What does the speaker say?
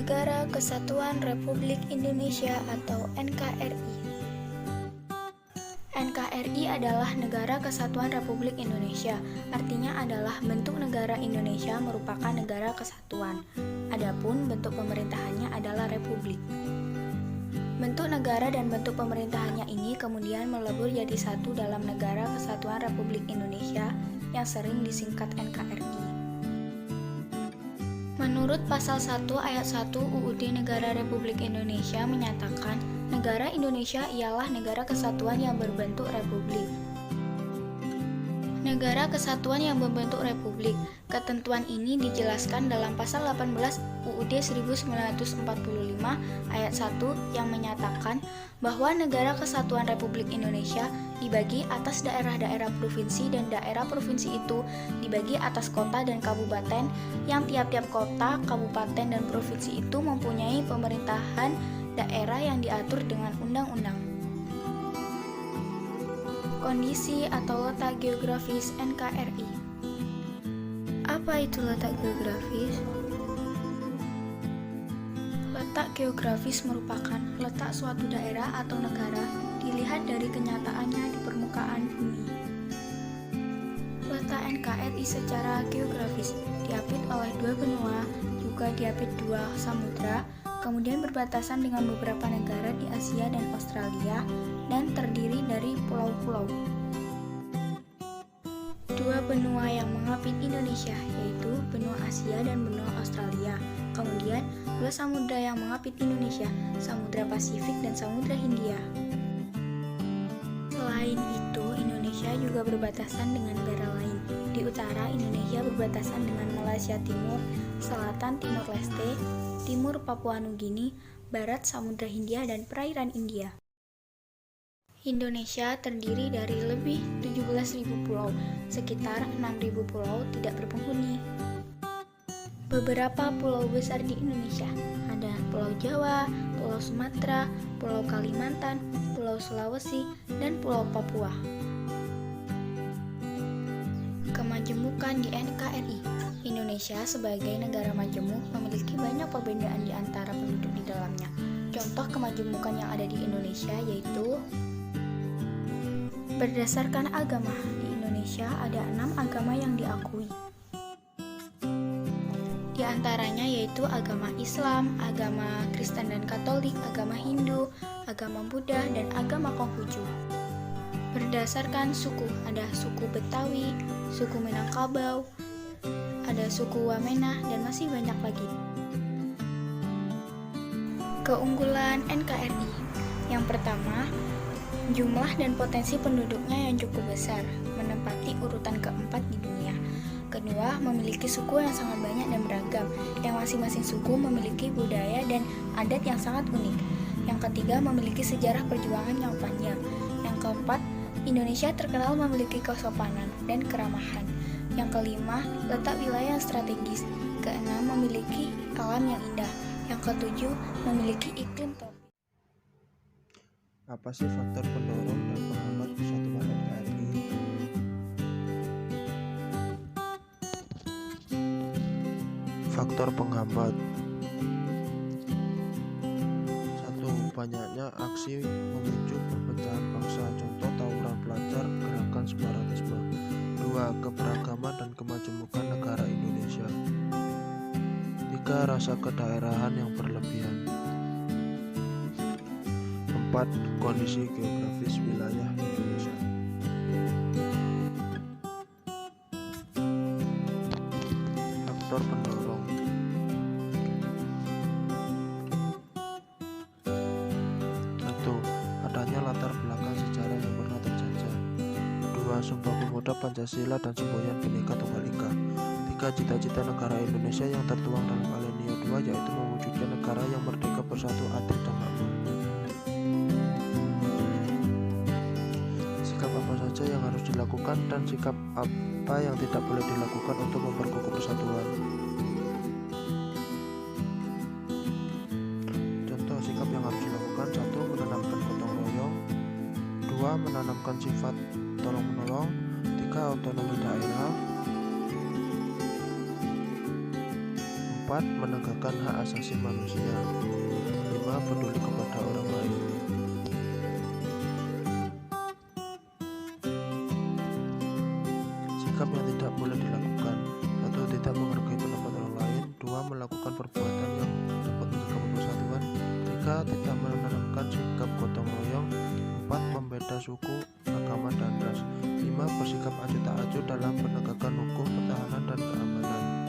Negara Kesatuan Republik Indonesia atau NKRI. NKRI adalah Negara Kesatuan Republik Indonesia, artinya adalah bentuk negara Indonesia merupakan negara kesatuan. Adapun bentuk pemerintahannya adalah republik. Bentuk negara dan bentuk pemerintahannya ini kemudian melebur jadi satu dalam Negara Kesatuan Republik Indonesia yang sering disingkat NKRI. Menurut pasal 1 ayat 1 UUD Negara Republik Indonesia menyatakan, negara Indonesia ialah negara kesatuan yang berbentuk republik. Negara kesatuan yang berbentuk republik. Ketentuan ini dijelaskan dalam pasal 18 UUD 1945 ayat 1 yang menyatakan bahwa negara kesatuan Republik Indonesia dibagi atas daerah-daerah provinsi dan daerah provinsi itu dibagi atas kota dan kabupaten yang tiap-tiap kota, kabupaten, dan provinsi itu mempunyai pemerintahan daerah yang diatur dengan undang-undang. Kondisi atau letak geografis NKRI. Apa itu letak geografis? Letak geografis merupakan letak suatu daerah atau negara dilihat dari kenyataannya di permukaan bumi. Letak NKRI secara geografis diapit oleh dua benua, juga diapit dua samudra, kemudian berbatasan dengan beberapa negara di Asia dan Australia, dan terdiri dari pulau-pulau. Dua benua yang mengapit Indonesia, yaitu benua Asia dan benua Australia. Kemudian, dua samudra yang mengapit Indonesia, Samudra Pasifik dan Samudra Hindia. Selain itu, Indonesia juga berbatasan dengan negara lain. Di utara, Indonesia berbatasan dengan Malaysia Timur, selatan Timur Leste, timur Papua Nugini, barat Samudra Hindia dan perairan India. Indonesia terdiri dari lebih 17.000 pulau, sekitar 6.000 pulau tidak berpenghuni. Beberapa pulau besar di Indonesia ada Pulau Jawa, Pulau Sumatera, Pulau Kalimantan, Pulau Sulawesi, dan Pulau Papua. Kemajemukan di NKRI. Indonesia sebagai negara majemuk memiliki banyak perbedaan di antara penduduk di dalamnya. Contoh kemajemukan yang ada di Indonesia yaitu berdasarkan agama. Di Indonesia ada 6 agama yang diakui. Di antaranya yaitu agama Islam, agama Kristen dan Katolik, agama Hindu, agama Buddha, dan agama Konghucu. Berdasarkan suku, ada suku Betawi, suku Minangkabau, ada suku Wamena, dan masih banyak lagi. Keunggulan NKRI. Yang pertama, jumlah dan potensi penduduknya yang cukup besar, menempati urutan keempat di dunia. Kedua, memiliki suku yang sangat banyak dan beragam, yang masing-masing suku memiliki budaya dan adat yang sangat unik. Yang ketiga, memiliki sejarah perjuangan yang panjang. Yang keempat, Indonesia terkenal memiliki kesopanan dan keramahan. Yang kelima, letak wilayah yang strategis. Keenam, memiliki alam yang indah. Yang ketujuh, memiliki iklim tropis. Apa sih faktor pendorong dan penghambat persatuan NKRI? Faktor penghambat. 1. Banyaknya aksi memicu perpecahan bangsa, contoh tawuran pelajar, gerakan separatisme. 2. Keberagaman dan kemajemukan negara Indonesia. 3. Rasa kedaerahan yang berlebihan. 4. Kondisi geografis wilayah Indonesia. Faktor pendorong. 1. Adanya latar belakang sejarah yang pernah terjajah. 2. Sumpah Pemuda Pancasila dan semboyan Bhinneka Tunggal Ika. 3. Cita-cita negara Indonesia yang tertuang dalam Alinea 2, yaitu mewujudkan negara yang merdeka, bersatu, adil, dan makmur. Sikap apa saja yang harus dilakukan dan sikap apa yang tidak boleh dilakukan untuk memperkukuh persatuan. Contoh sikap yang harus dilakukan: 1. Menanamkan gotong royong. 2. Menanamkan sifat tolong-menolong. 3. Otonomi daerah. 4. 4. Menegakkan hak asasi manusia. 5. Peduli kepada orang lain. Sikap yang tidak boleh dilakukan: 1. Tidak menghargai pendapat orang lain. 2. Melakukan perbuatan yang dapat menjaga persatuan. 3. Tidak menanamkan sikap gotong royong. 4. Membeda suku, agama, dan ras. 5. Bersikap acuh tak acuh dalam penegakan hukum, pertahanan, dan keamanan.